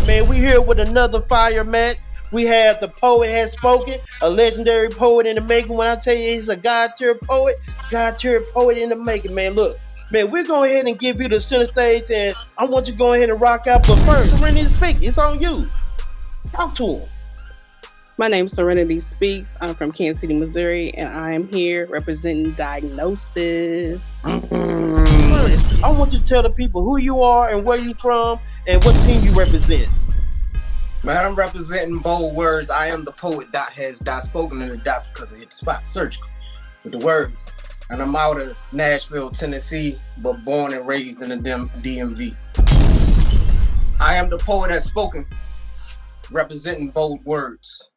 Man, we here with another fire match. We have the poet has spoken, a legendary poet in the making. When I tell you he's a God-tier poet in the making, man. Look, man, we're going ahead and give you the center stage, and I want you to go ahead and rock out. But first, Serenity speak. It's on you. Talk to him. My name's Serenity Speaks. I'm from Kansas City, Missouri, and I am here representing Diagnosis. I want you to tell the people who you are and where you from and what team you represent. Man, I'm representing Bold Words. I am the poet that has spoken in the dots because I hit the spot surgical with the words. And I'm out of Nashville, Tennessee, but born and raised in the DMV. I am the poet that's spoken, representing Bold Words.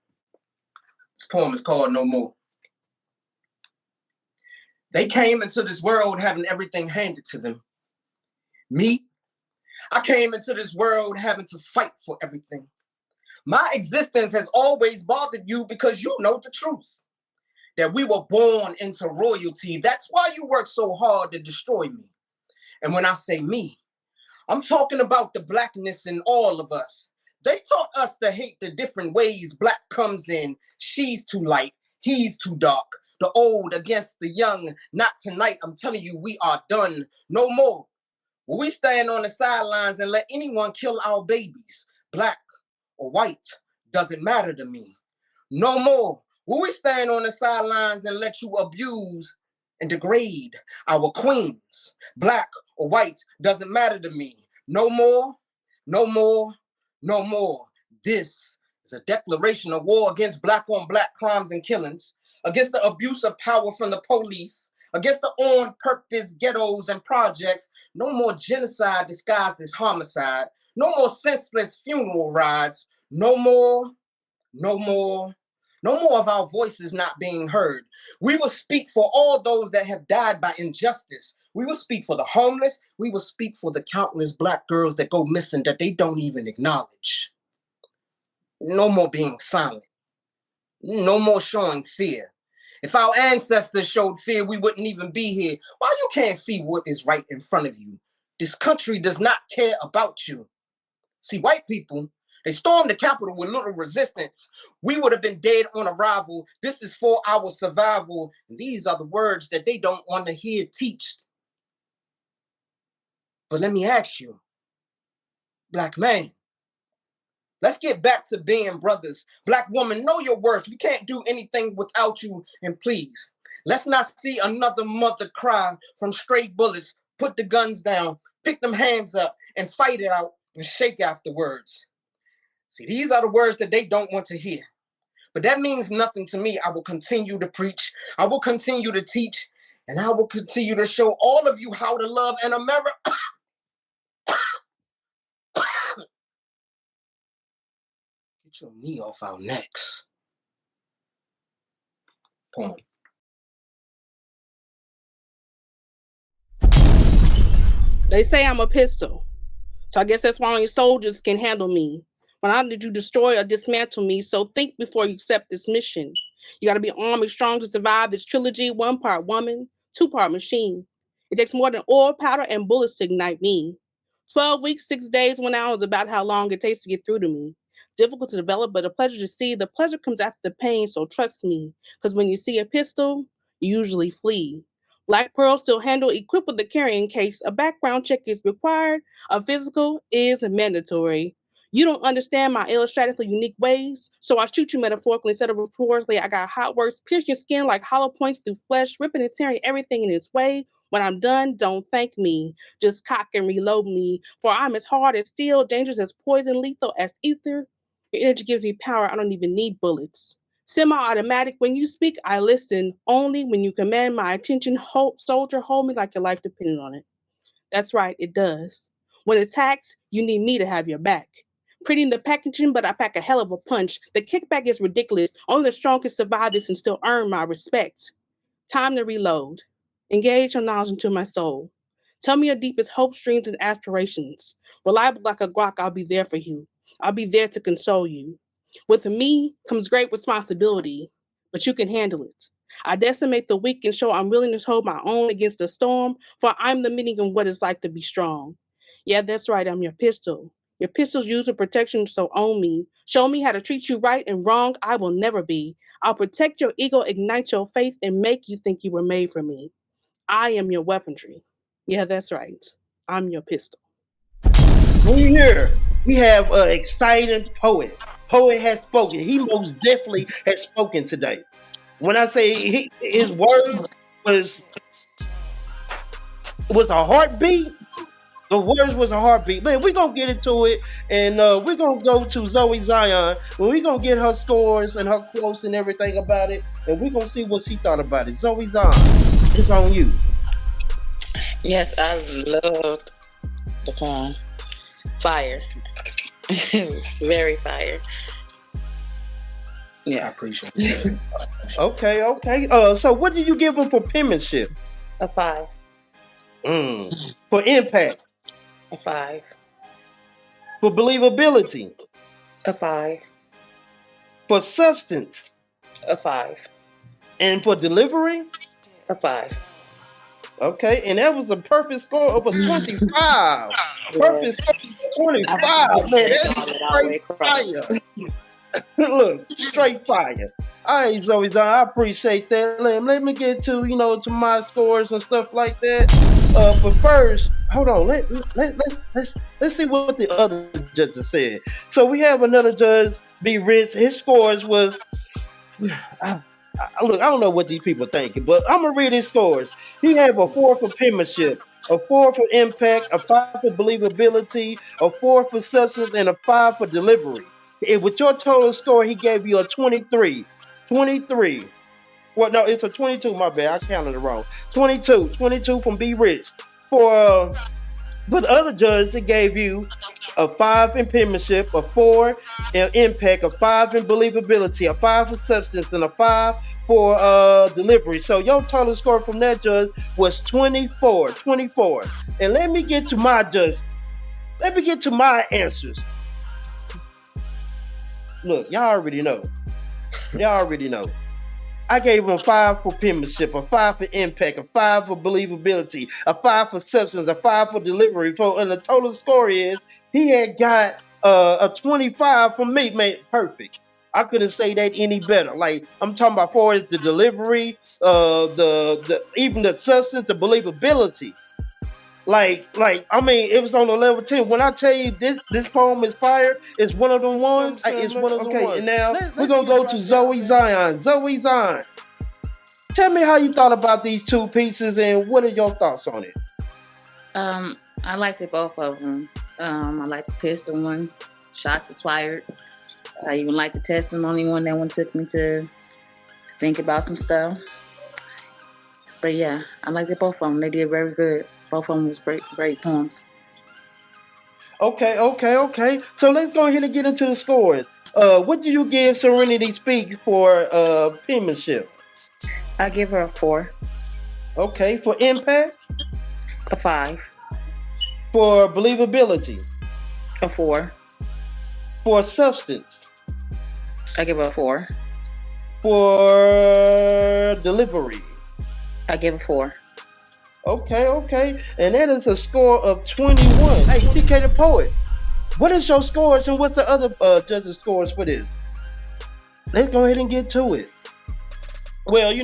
This poem is called No More. They came into this world having everything handed to them. Me, I came into this world having to fight for everything. My existence has always bothered you because you know the truth. That we were born into royalty. That's why you work so hard to destroy me. And when I say me, I'm talking about the blackness in all of us. They taught us to hate the different ways black comes in. She's too light, he's too dark. The old against the young. Not tonight, I'm telling you, we are done. No more. Will we stand on the sidelines and let anyone kill our babies? Black or white, doesn't matter to me. No more. Will we stand on the sidelines and let you abuse and degrade our queens? Black or white, doesn't matter to me. No more, no more, no more. This is a declaration of war against black on black crimes and killings, against the abuse of power from the police, against the on-purpose ghettos and projects. No more genocide disguised as homicide. No more senseless funeral rides. No more, no more, no more of our voices not being heard. We will speak for all those that have died by injustice. We will speak for the homeless. We will speak for the countless black girls that go missing that they don't even acknowledge. No more being silent. No more showing fear. If our ancestors showed fear, we wouldn't even be here. Why you can't see what is right in front of you? This country does not care about you. See, white people, they stormed the Capitol with little resistance. We would have been dead on arrival. This is for our survival. And these are the words that they don't want to hear teached. But let me ask you, black man, let's get back to being brothers. Black woman, know your worth. We can't do anything without you. And please, let's not see another mother cry from stray bullets. Put the guns down, pick them hands up, and fight it out and shake afterwards. See, these are the words that they don't want to hear. But that means nothing to me. I will continue to preach. I will continue to teach. And I will continue to show all of you how to love an America. Get your knee off our necks. Poem. They say I'm a pistol, so I guess that's why only soldiers can handle me. When I did you destroy or dismantle me, so think before you accept this mission. You gotta be armed and strong to survive this trilogy, 1 part woman, 2 part machine. It takes more than oil, powder, and bullets to ignite me. 12 weeks, 6 days, 1 hour is about how long it takes to get through to me. Difficult to develop, but a pleasure to see. The pleasure comes after the pain, so trust me. Because when you see a pistol, you usually flee. Black Pearl still handle equipped with the carrying case. A background check is required. A physical is mandatory. You don't understand my illustratively unique ways, so I shoot you metaphorically instead of rhetorically. I got hot words, pierce your skin like hollow points through flesh, ripping and tearing everything in its way. When I'm done, don't thank me. Just cock and reload me, for I'm as hard as steel, dangerous as poison, lethal as ether. Your energy gives me power. I don't even need bullets. Semi-automatic, when you speak, I listen. Only when you command my attention, soldier, hold me like your life depended on it. That's right, it does. When attacked, you need me to have your back. Pretty in the packaging, but I pack a hell of a punch. The kickback is ridiculous. Only the strong can survive this and still earn my respect. Time to reload. Engage your knowledge into my soul. Tell me your deepest hopes, dreams, and aspirations. Reliable like a Glock, I'll be there for you. I'll be there to console you. With me comes great responsibility, but you can handle it. I decimate the weak and show I'm willing to hold my own against the storm, for I'm the meaning of what it's like to be strong. Yeah, that's right, I'm your pistol. Your pistol's used for protection, so own me. Show me how to treat you right and wrong, I will never be. I'll protect your ego, ignite your faith, and make you think you were made for me. I am your weaponry. Yeah, that's right. I'm your pistol. We here. We have an exciting poet. Poet has spoken. He most definitely has spoken today. When I say his word was a heartbeat, the words was a heartbeat. Man, we're gonna get into it, and we're gonna go to Zoe Zion, and we're gonna get her scores and her quotes and everything about it, and we're gonna see what she thought about it. Zoe Zion, it's on you. Yes, I loved the poem. Fire. Very fire. I Yeah. appreciate it. Okay. So what did you give him for penmanship? A 5. For impact, A 5. for believability, A 5. for substance, A 5. and for delivery? A 5. Okay, and that was a perfect score of a 25. Perfect score of 25. Man, that is straight fire. Look, straight fire. All right, Zoe, I appreciate that. Let me get to to my scores and stuff like that. But first, hold on. Let's see what the other judges said. So we have another judge, B. Rich. His scores was. Look, I don't know what these people thinking, but I'm gonna read his scores. He have a 4 for penmanship, a 4 for impact, a 5 for believability, a 4 for substance, and a 5 for delivery. And with your total score, he gave you a 23. 23. Well, no, it's a 22. My bad, I counted it wrong. 22 from B Rich. But the other judge, it gave you a 5 in penmanship, a 4 in impact, a 5 in believability, a 5 for substance, and a 5 for delivery. So your total score from that judge was 24. 24. And let me get to my judge. Let me get to my answers. Look, y'all already know. I gave him 5 for penmanship, a 5 for impact, a 5 for believability, a 5 for substance, a 5 for delivery. And the total score is he had got a 25 from me, man. Perfect. I couldn't say that any better. Like I'm talking about, for the delivery, the even the substance, the believability. Like I mean, it was on a level 10. When I tell you this poem is fire, it's one of them ones. It's one of them ones. And now we're gonna go to Zoe Zion. Zoe Zion, tell me how you thought about these two pieces and what are your thoughts on it? I liked it, both of them. I like the pistol one. Shots is fired. I even like the testimony one. That one took me to think about some stuff. But yeah, I liked it, both of them. They did very good. Both of them was great poems. Okay. So let's go ahead and get into the scores. What do you give Serenity Speak for penmanship? I give her a 4. Okay, for impact, A 5. for believability, A 4. for substance, I give her a 4. for delivery. I give a 4. Okay. And that is a score of 21. Hey, TK the Poet, what is your scores and what's the other judges' scores for this? Let's go ahead and get to it. Well,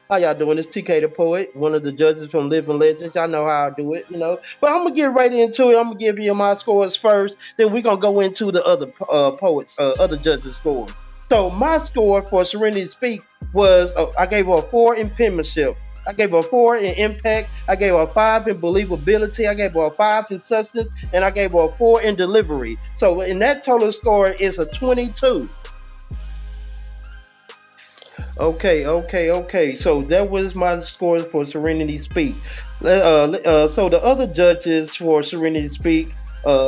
how y'all doing? It's TK the Poet, one of the judges from Living Legends. Y'all know how I do it, But I'm going to get right into it. I'm going to give you my scores first. Then we're going to go into the other poets, other judges' scores. So my score for Serenity Speak was, I gave her a 4 in penmanship. I gave her a 4 in impact. I gave her a 5 in believability. I gave her a 5 in substance. And I gave her a 4 in delivery. So in that total score is a 22. Okay. So that was my score for Serenity Speak. So the other judges for Serenity Speak,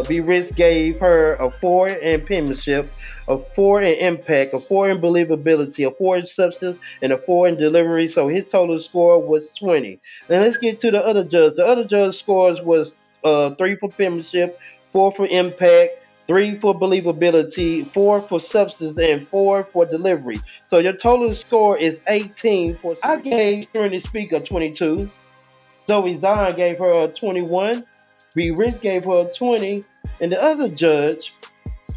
B. Rich gave her a 4 in penmanship, a 4 in impact, a 4 in believability, a 4 in substance, and a 4 in delivery. So his total score was 20. Now let's get to the other judge. The other judge scores was 3 for penmanship, 4 for impact, 3 for believability, 4 for substance, and 4 for delivery. So your total score is 18. I gave Serenity Speak a 22. Zoe Zion gave her a 21. B. Rich gave her a 20. And the other judge,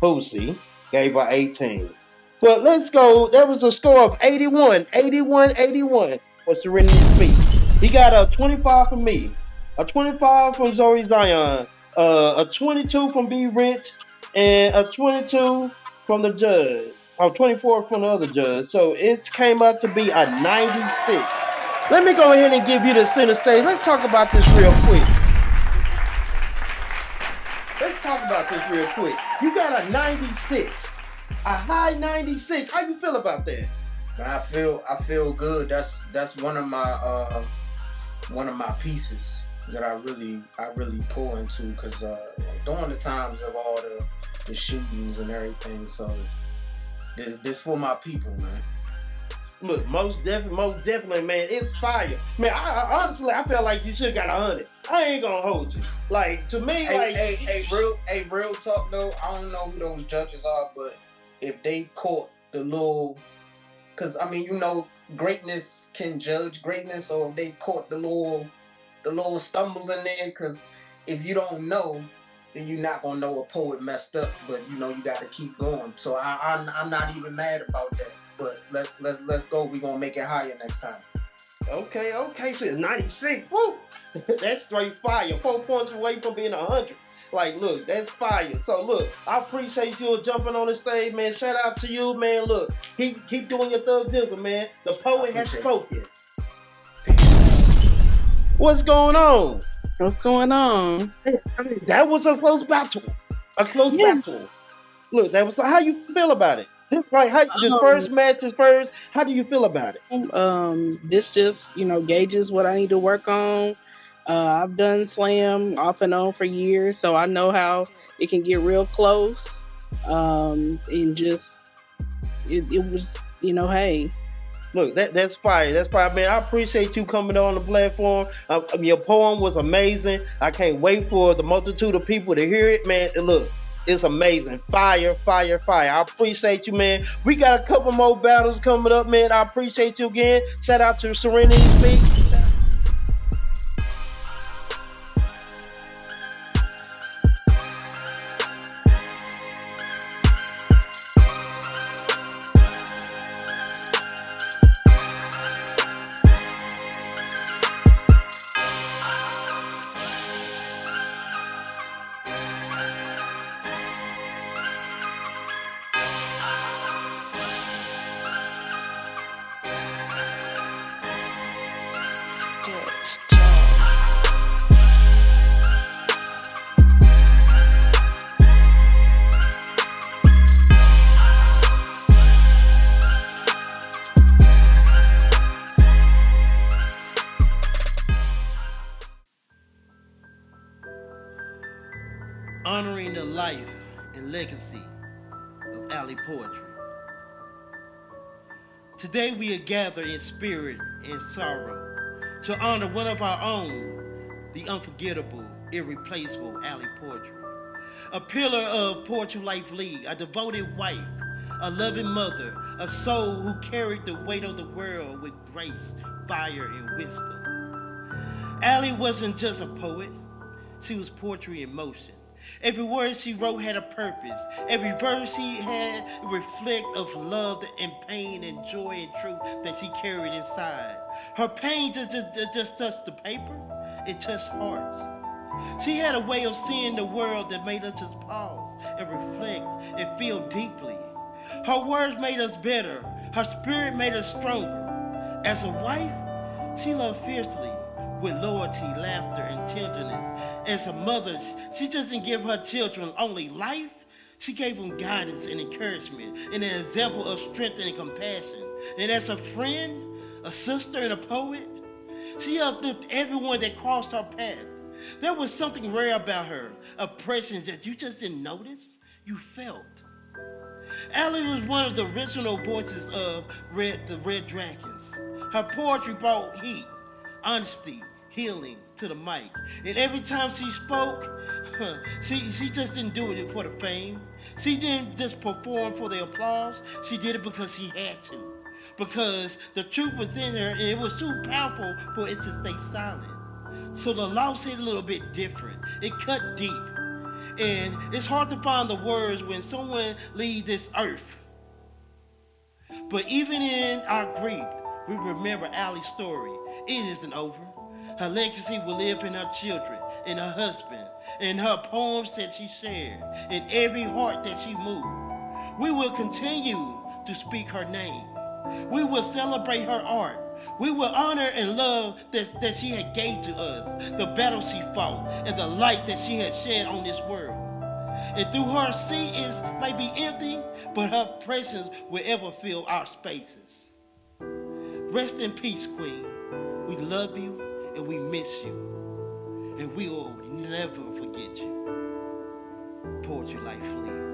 Boosie, gave her 18. But let's go. There was a score of 81, 81, 81 for Serenity Speak. He got a 25 from me, a 25 from Zoe Zion, a 22 from B. Rich, and a 22 from the judge. 24 from the other judge. So it came out to be a 96. Let me go ahead and give you the center stage. Let's talk about this real quick. You got a 96, a high 96. How you feel about that? Man, I feel good. That's one of my pieces that I really pour into, because during the times of all the shootings and everything. So this for my people, man. Look, most definitely, man, it's fire. Man, I honestly, I felt like you should have got 100. I ain't gonna hold you. Like, to me, real talk though, I don't know who those judges are, but if they caught the little, because I mean, greatness can judge greatness, or if they caught the little stumbles in there, because if you don't know, then you're not gonna know a poet messed up, but you gotta keep going. So I'm not even mad about that. But let's go. We're gonna make it higher next time. Okay. So 96. Woo! That's straight fire. 4 points away from being 100. Like, look, that's fire. So look, I appreciate you jumping on the stage, man. Shout out to you, man. Look, keep doing your thug dizzle, man. The poet has spoken. What's going on? I mean, that was a close battle. Look, that was how you feel about it? This first match is first. How do you feel about it? This just, gauges what I need to work on. I've done slam off and on for years, so I know how it can get real close. And just, it was, hey. Look, that's fire. That's fire, man. I appreciate you coming on the platform. Your poem was amazing. I can't wait for the multitude of people to hear it, man. Look, it's amazing. Fire. I appreciate you, man. We got a couple more battles coming up, man. I appreciate you again. Shout out to Serenity Speak. Honoring the life and legacy of Alley Poetry. Today we are gathered in spirit and sorrow to honor one of our own, the unforgettable, irreplaceable Alley Poetry. A pillar of PoetryLife League, a devoted wife, a loving mother, a soul who carried the weight of the world with grace, fire, and wisdom. Alley wasn't just a poet, she was poetry in motion. Every word she wrote had a purpose. Every verse she had a reflect of love and pain and joy and truth that she carried inside. Her pain just touched the paper. It touched hearts. She had a way of seeing the world that made us just pause and reflect and feel deeply. Her words made us better. Her spirit made us stronger. As a wife, she loved fiercely, with loyalty, laughter, and tenderness. As a mother, she doesn't give her children only life, she gave them guidance and encouragement and an example of strength and compassion. And as a friend, a sister, and a poet, she uplifted everyone that crossed her path. There was something rare about her, a presence that you just didn't notice, you felt. Allie was one of the original voices of the Red Dragons. Her poetry brought heat, honesty, healing to the mic. And every time she spoke, She just didn't do it for the fame. She didn't just perform for the applause. She did it because she had to. Because the truth was in her and it was too powerful for it to stay silent. So the loss hit a little bit different. It cut deep. And it's hard to find the words when someone leaves this earth. But even in our grief, we remember Allie's story. It isn't over. Her legacy will live in her children, in her husband, in her poems that she shared, in every heart that she moved. We will continue to speak her name. We will celebrate her art. We will honor and love that she had gave to us, the battle she fought, and the light that she had shed on this world. And through her seat might be empty, but her presence will ever fill our spaces. Rest in peace, Queen. We love you and we miss you. And we will never forget you. Poetry Life League.